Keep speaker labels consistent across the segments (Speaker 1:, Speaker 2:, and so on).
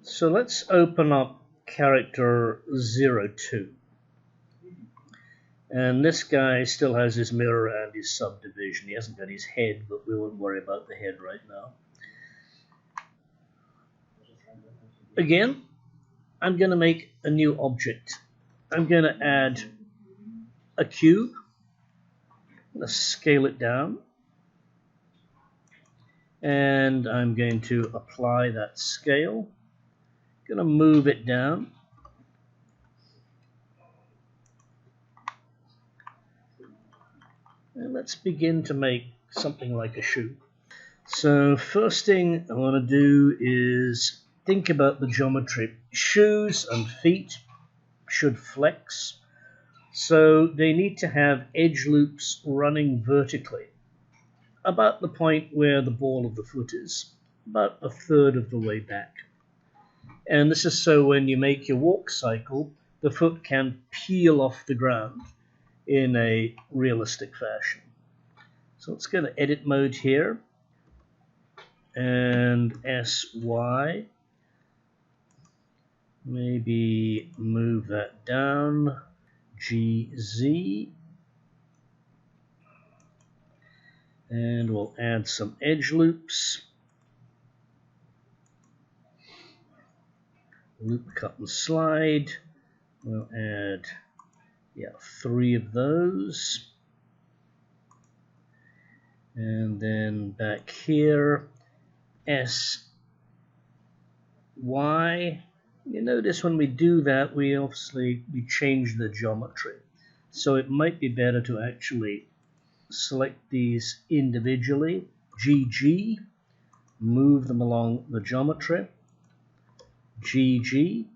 Speaker 1: So let's open up character 02. And this guy still has his mirror and his subdivision. He hasn't got his head, but we won't worry about the head right now. Again, I'm going to make a new object. I'm going to add a cube. I'm going to scale it down. And I'm going to apply that scale. I'm going to move it down. And let's begin to make something like a shoe. So first thing I want to do is think about the geometry. Shoes and feet should flex, so they need to have edge loops running vertically, about the point where the ball of the foot is, about a third of the way back. And this is so when you make your walk cycle, the foot can peel off the ground in a realistic fashion. So let's go to edit mode here, and SY, maybe move that down, GZ, and we'll add some edge loops, loop, cut and slide. We'll add 3 of those, and then back here SY. You notice when we do that, we change the geometry. So it might be better to actually select these individually. GG, move them along the geometry. GG.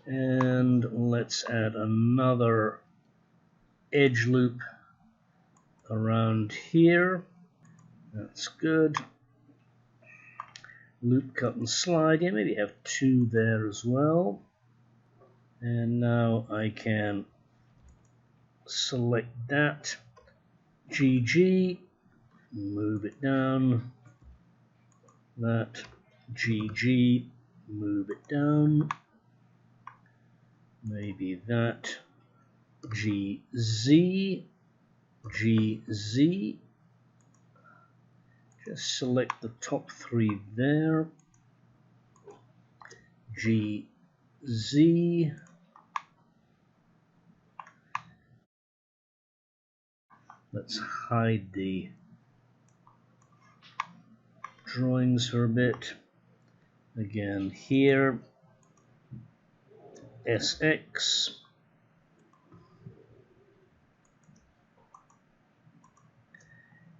Speaker 1: And let's add another edge loop around here. That's good. Loop, cut and slide. Yeah, maybe have 2 there as well. And now I can select that. GG, move it down. That, GG, move it down. Maybe that. GZ, GZ. Just select the top 3 there. GZ. Let's hide the drawings for a bit. Again here. SX.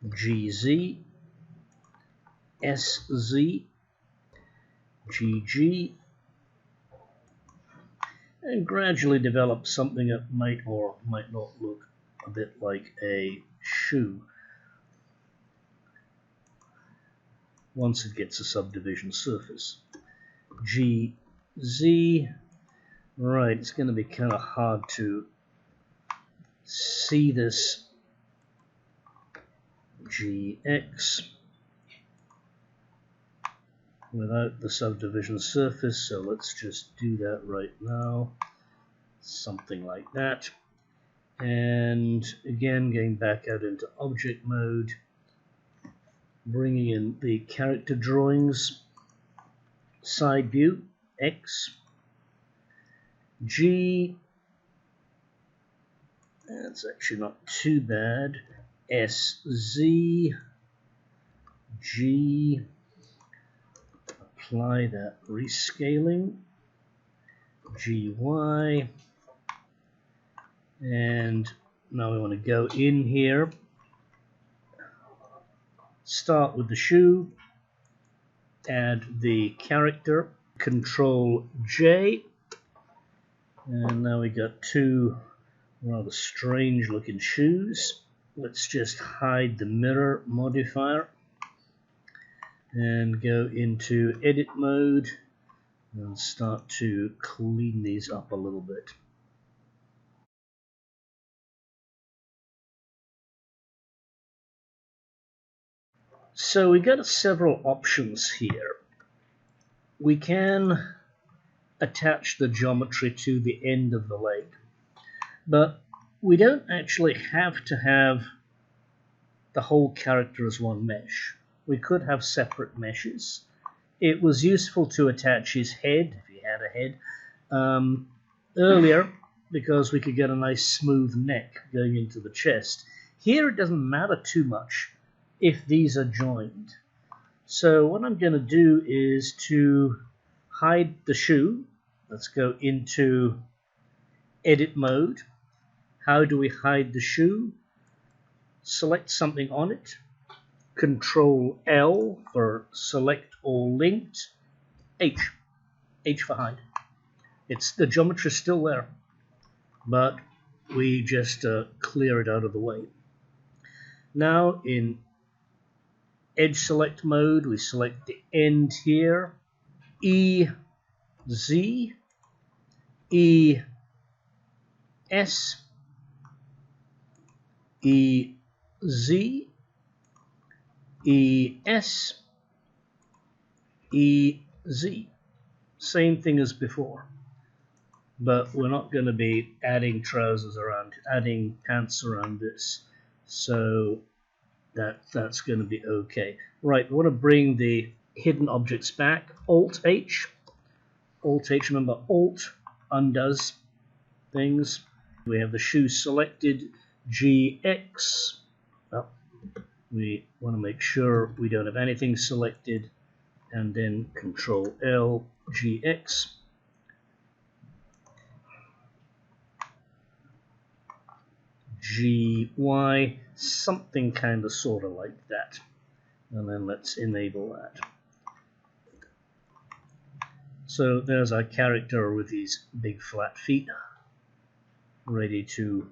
Speaker 1: GZ. SZ. GG. And gradually develop something that might or might not look a bit like a shoe once it gets a subdivision surface. GZ. Right, it's going to be kind of hard to see this. GX without the subdivision surface, so let's just do that right now. Something like that. And again, going back out into object mode, bringing in the character drawings, side view, X, G, that's actually not too bad, SZ, G, apply that rescaling, GY, and now we want to go in here, start with the shoe, add the character, Control J, and now we got 2 rather strange looking shoes. Let's just hide the mirror modifier and go into edit mode and start to clean these up a little bit. So we got several options here. We can attach the geometry to the end of the leg, but we don't actually have to have the whole character as one mesh. We could have separate meshes. It was useful to attach his head, if he had a head, earlier, because we could get a nice smooth neck going into the chest. Here it doesn't matter too much if these are joined. So what I'm going to do is to hide the shoe. Let's go into edit mode. How do we hide the shoe? Select something on it. Control L for select all linked. H for hide. The geometry is still there, but we just clear it out of the way. Now in edge select mode, we select the end here. E, Z, E, S, E, Z, E, S, E, Z. Same thing as before, but we're not going to be adding trousers around, adding pants around this, so that's going to be okay. Right, we want to bring the hidden objects back. Alt H. Remember, Alt undoes things. We have the shoe selected. GX. Well, we want to make sure we don't have anything selected, and then Control L, GX. GY, something kind of sort of like that. And then let's enable that. So there's our character with these big flat feet, ready to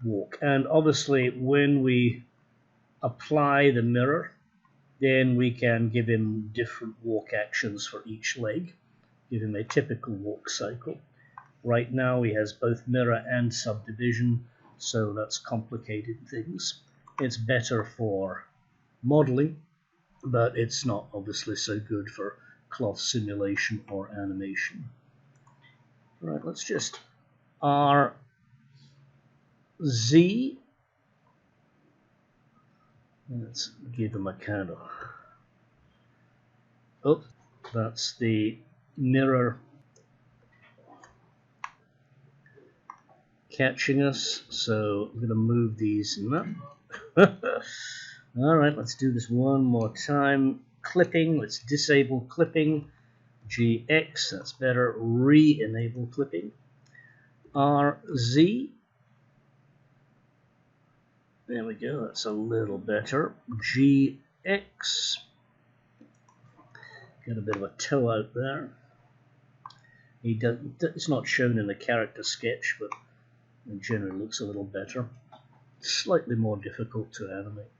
Speaker 1: walk. And obviously when we apply the mirror, then we can give him different walk actions for each leg, give him a typical walk cycle. Right now he has both mirror and subdivision, so that's complicated things. It's better for modeling, but it's not obviously so good for cloth simulation or animation. Right, let's just R, Z. Let's give him a kind of, oh, that's the mirror catching us, so I'm going to move these. Alright, let's do this one more time. Clipping, let's disable clipping. GX, that's better. Re-enable clipping. RZ. There we go, that's a little better. GX. Got a bit of a toe out there. It's not shown in the character sketch, but it generally looks a little better. Slightly more difficult to animate.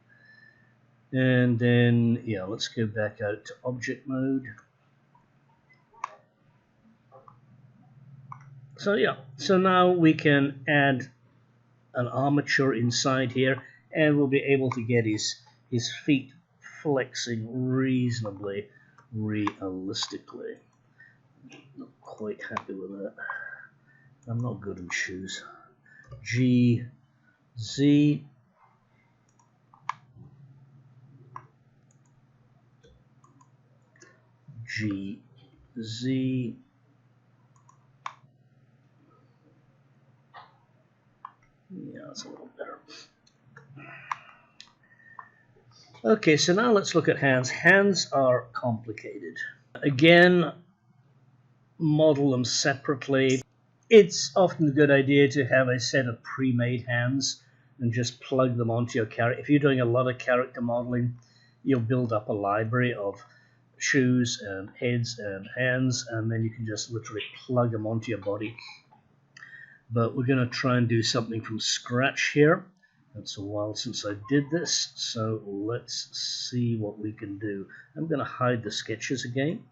Speaker 1: And then, yeah, let's go back out to object mode. So yeah, so now we can add an armature inside here, and we'll be able to get his feet flexing reasonably realistically. Not quite happy with that. I'm not good in shoes. G, Z, G, Z, yeah, that's a little better. Okay, so now let's look at hands. Hands are complicated. Again, model them separately. It's often a good idea to have a set of pre-made hands and just plug them onto your character. If you're doing a lot of character modeling, you'll build up a library of shoes and heads and hands, and then you can just literally plug them onto your body. But we're going to try and do something from scratch here. It's a while since I did this, so let's see what we can do. I'm going to hide the sketches again.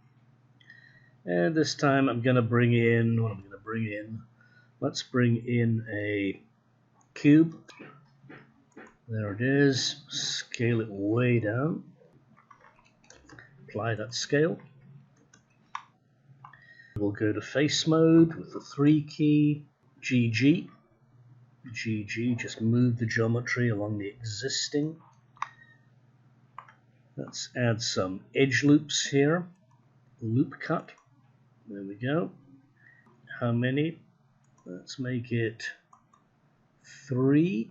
Speaker 1: And this time I'm going to bring in, what am I going to bring in? Let's bring in a cube. There it is. Scale it way down. apply that scale. We'll go to face mode with the 3 key, GG. GG, just move the geometry along the existing. Let's add some edge loops here. Loop cut. There we go. How many? Let's make it 3.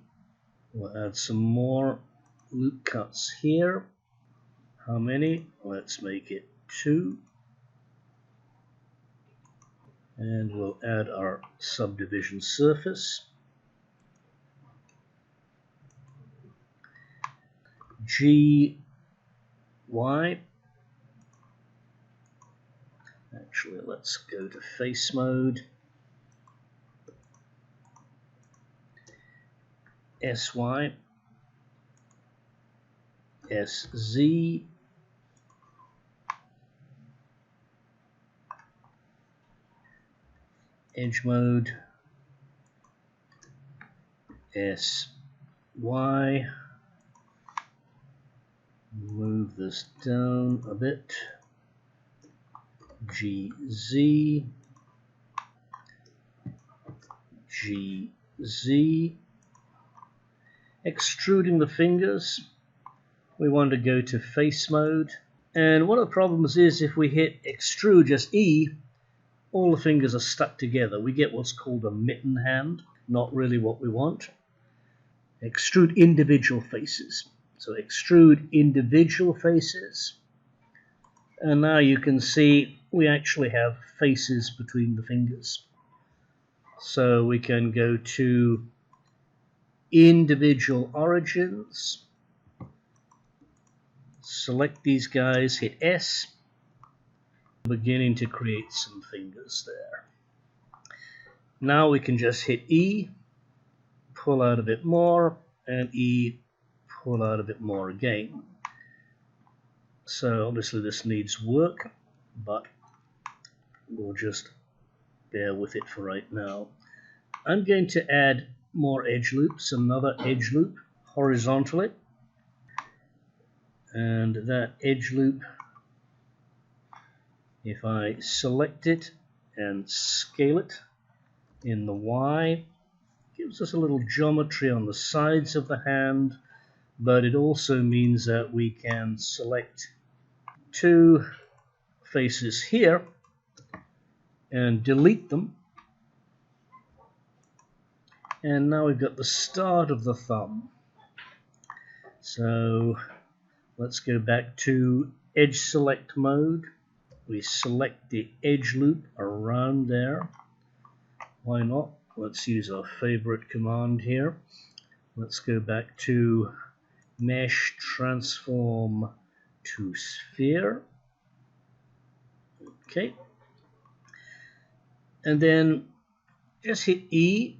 Speaker 1: We'll add some more loop cuts here. How many? Let's make it 2. And we'll add our subdivision surface. GY. Actually, let's go to face mode. SY. SZ. Edge mode. SY. Move this down a bit. GZ. GZ. Extruding the fingers, we want to go to face mode. And one of the problems is if we hit extrude, just E, all the fingers are stuck together. We get what's called a mitten hand, not really what we want. Extrude individual faces. So extrude individual faces. And now you can see we actually have faces between the fingers. So we can go to individual origins, select these guys, hit S, beginning to create some fingers there. Now we can just hit E, pull out a bit more, and E, pull out a bit more again. So obviously this needs work, but we'll just bear with it for right now. I'm going to add more edge loops, another edge loop horizontally. And that edge loop, if I select it and scale it in the Y, gives us a little geometry on the sides of the hand, but it also means that we can select 2 faces here and delete them. And now we've got the start of the thumb. So let's go back to edge select mode. We select the edge loop around there. Why not? Let's use our favorite command here. Let's go back to mesh transform to sphere. Okay. And then just hit E,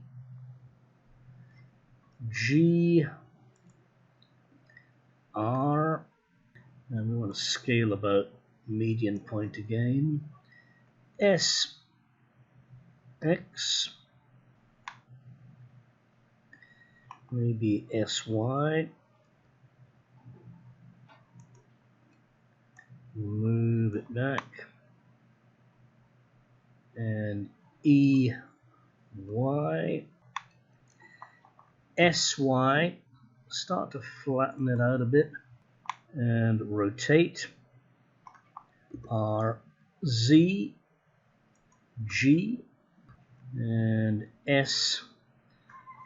Speaker 1: G, R, and we want to scale about median point again. S, X, maybe SY. Move it back. And E, Y, SY. Start to flatten it out a bit and rotate. R, Z, G, and S.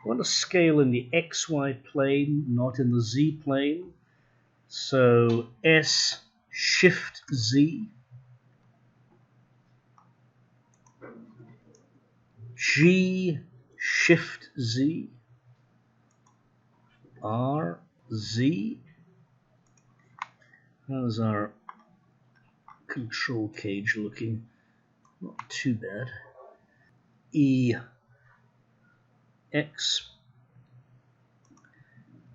Speaker 1: I want to scale in the XY plane, not in the Z plane. So S, Shift Z, G, Shift Z, R, Z. How's our control cage looking? Not too bad. E, X,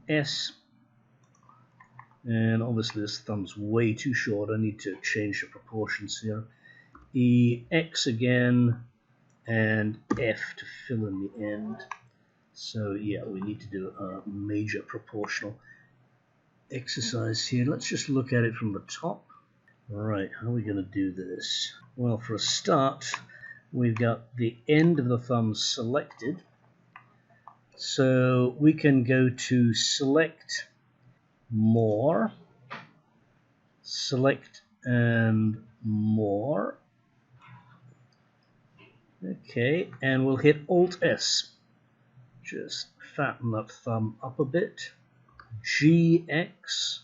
Speaker 1: S, and obviously this thumb's way too short. I need to change the proportions here. E, X again, and F to fill in the end. So yeah, we need to do a major proportional exercise here. Let's just look at it from the top. Right, how are we going to do this? Well, for a start, we've got the end of the thumb selected. So we can go to select, more, select and more. Okay, and we'll hit Alt-S. Just fatten that thumb up a bit. GX,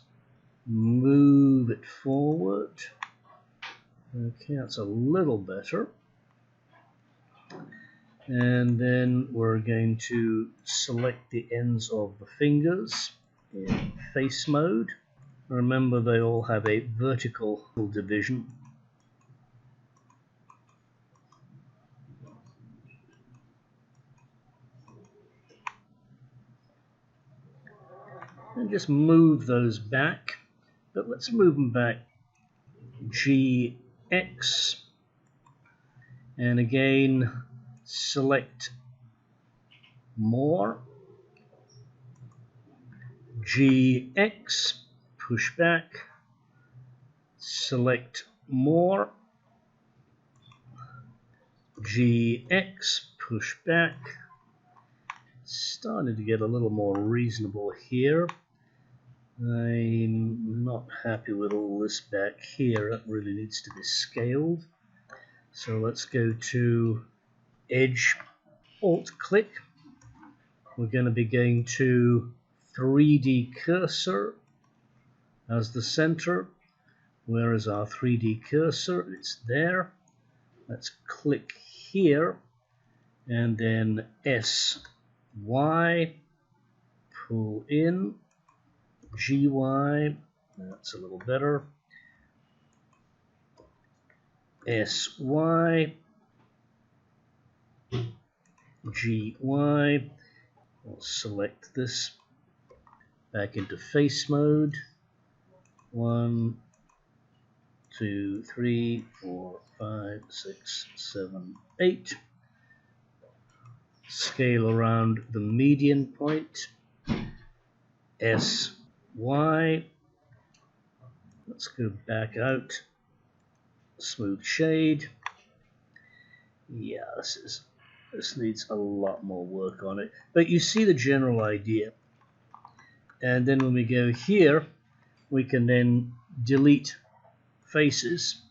Speaker 1: move it forward. Okay, that's a little better. And then we're going to select the ends of the fingers in face mode. Remember, they all have a vertical division. And just move those back, but let's move them back GX, and again select more, GX, push back, select more, GX, push back. Starting to get a little more reasonable here. I'm not happy with all this back here. That really needs to be scaled. So let's go to Edge, Alt click. We're going to be going to 3D cursor as the center. Where is our 3D cursor? It's there. Let's click here and then SY, pull in, GY, that's a little better, SY, GY. We'll select this back into face mode. 1, 2, 3, 4, 5, 6, 7, 8. Scale around the median point. SY. Let's go back out. Smooth shade. Yeah, this needs a lot more work on it. But you see the general idea. And then when we go here, we can then delete faces.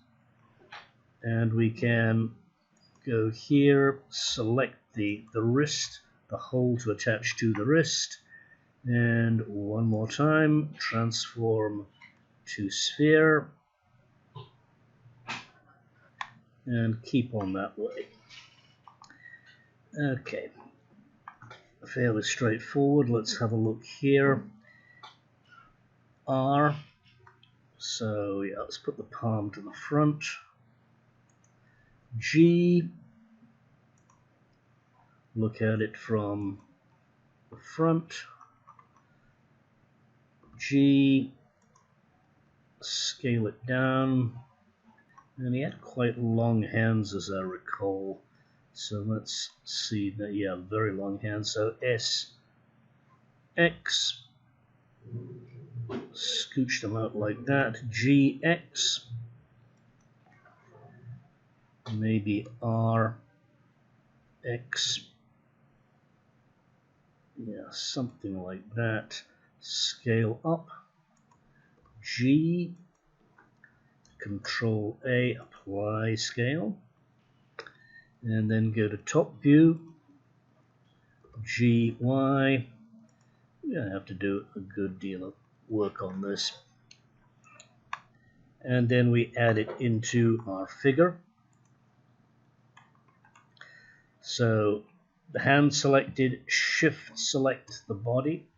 Speaker 1: And we can go here, select the wrist, the hole to attach to the wrist. And one more time, transform to sphere. And keep on that way. Okay, fairly straightforward. Let's have a look here. R. So yeah, let's put the palm to the front. G. Look at it from the front. G. Scale it down. And he had quite long hands, as I recall. So let's see that, yeah, very long hands. So S, X, scooch them out like that. GX, maybe R, X, yeah, something like that. Scale up. G, Control A, apply scale. And then go to top view, GY. We're going to have to do a good deal of work on this. And then we add it into our figure. So the hand selected, Shift select the body,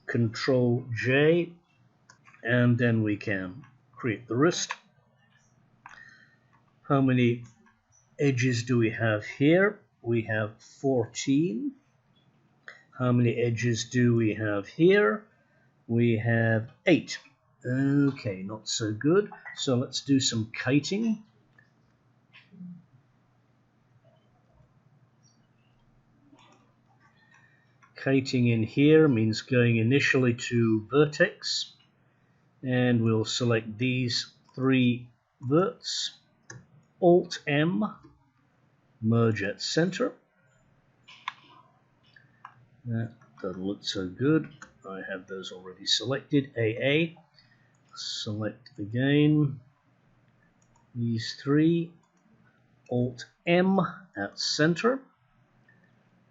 Speaker 1: Control J, and then we can create the wrist. How many edges do we have here? We have 14. How many edges do we have here? We have 8. Okay, not so good. So let's do some kiting. Kiting in here means going initially to vertex, and we'll select these 3 verts, Alt M, merge at center. That doesn't look so good. I have those already selected. AA, select again. These 3, Alt M at center.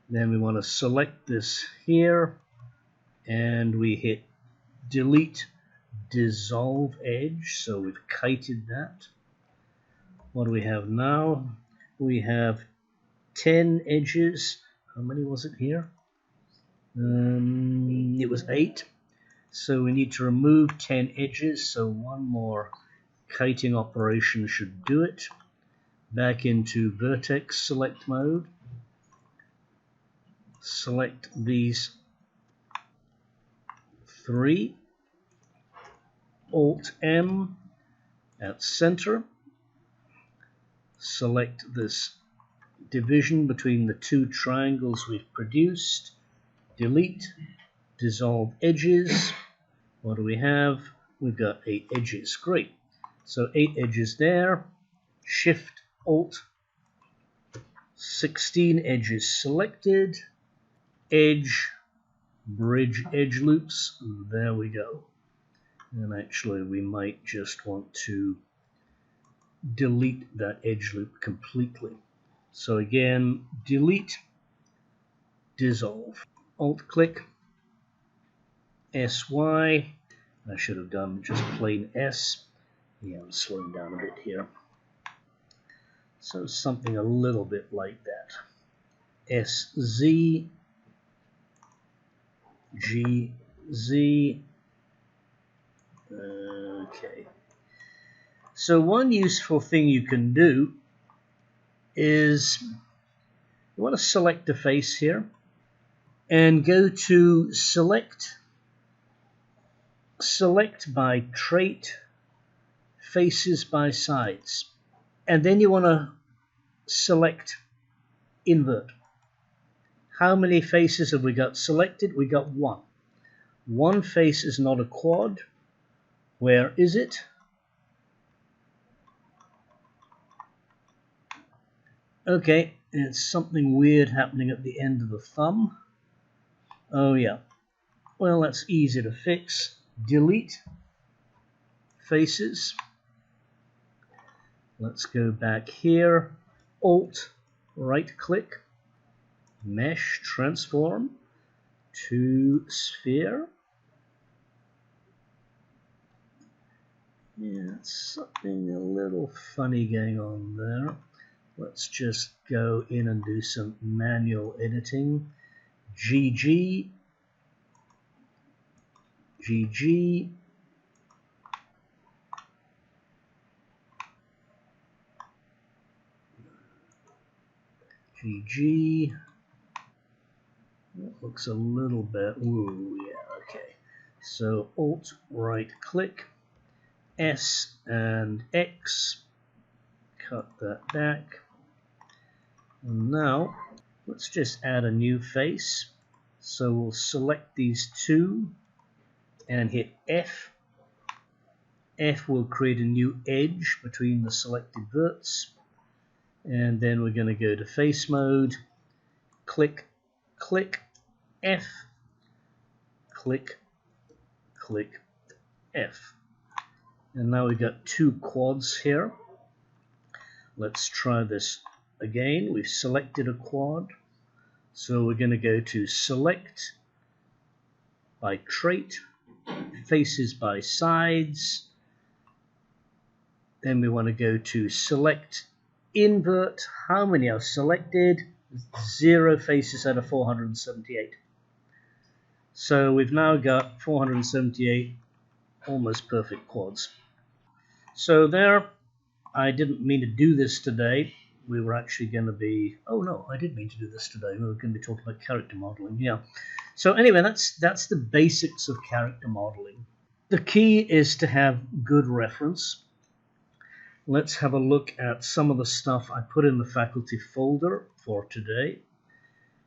Speaker 1: Then we want to select this here, and we hit delete dissolve edge, so we've kited that. What do we have now? We have 10 edges. How many was it here? It was 8. So we need to remove 10 edges, so one more kiting operation should do it. Back into vertex select mode. Select these 3, Alt M at center. Select this division between the 2 triangles we've produced. Delete, dissolve edges. What do we have? We've got 8 edges. Great. So 8 edges there. Shift Alt, 16 edges selected. Edge, bridge edge loops. There we go. And actually we might just want to delete that edge loop completely. So again, delete, dissolve. Alt click, SY. I should have done just plain S. Yeah, I'm slowing down a bit here. So something a little bit like that. SZ, GZ. Okay. So one useful thing you can do is you want to select a face here and go to select by trait, faces by sides, and then you want to select invert. How many faces have we got selected? We got 1. One face is not a quad. Where is it? Okay, it's something weird happening at the end of the thumb. Oh yeah. Well, that's easy to fix. Delete faces. Let's go back here. Alt, right click, mesh, transform to sphere. Yeah, something a little funny going on there. Let's just go in and do some manual editing. GG, GG, GG. That looks a little bit, ooh, yeah, okay. So Alt, right click, S and X, cut that back. And now let's just add a new face. So we'll select these 2 and hit F. F will create a new edge between the selected verts. And then we're going to go to face mode, click, click, F, click, click, F. And now we've got 2 quads here. Let's try this again. We've selected a quad. So we're going to go to select by trait, faces by sides. Then we want to go to select invert. How many are selected? 0 faces out of 478. So we've now got 478 almost perfect quads. So there, I didn't mean to do this today. We were actually going to be, oh no, I did mean to do this today. We were going to be talking about character modeling, yeah. So anyway, that's the basics of character modeling. The key is to have good reference. Let's have a look at some of the stuff I put in the faculty folder for today.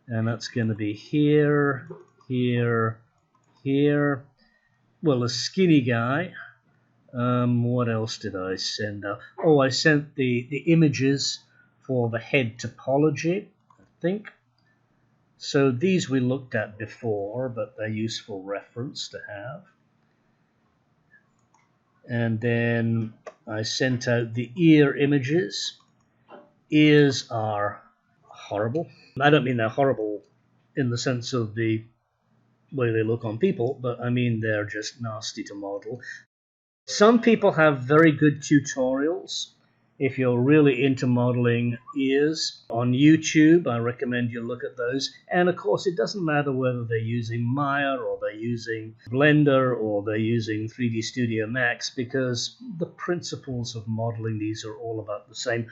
Speaker 1: And that's going to be here, here, here. Well, a skinny guy. What else did I send out? Oh, I sent the images for the head topology, I think. So these we looked at before, but they're useful reference to have. And then I sent out the ear images. Ears are horrible. I don't mean they're horrible in the sense of the way they look on people, but I mean they're just nasty to model. Some people have very good tutorials. If you're really into modeling ears on YouTube, I recommend you look at those. And of course, it doesn't matter whether they're using Maya or they're using Blender or they're using 3D Studio Max, because the principles of modeling these are all about the same.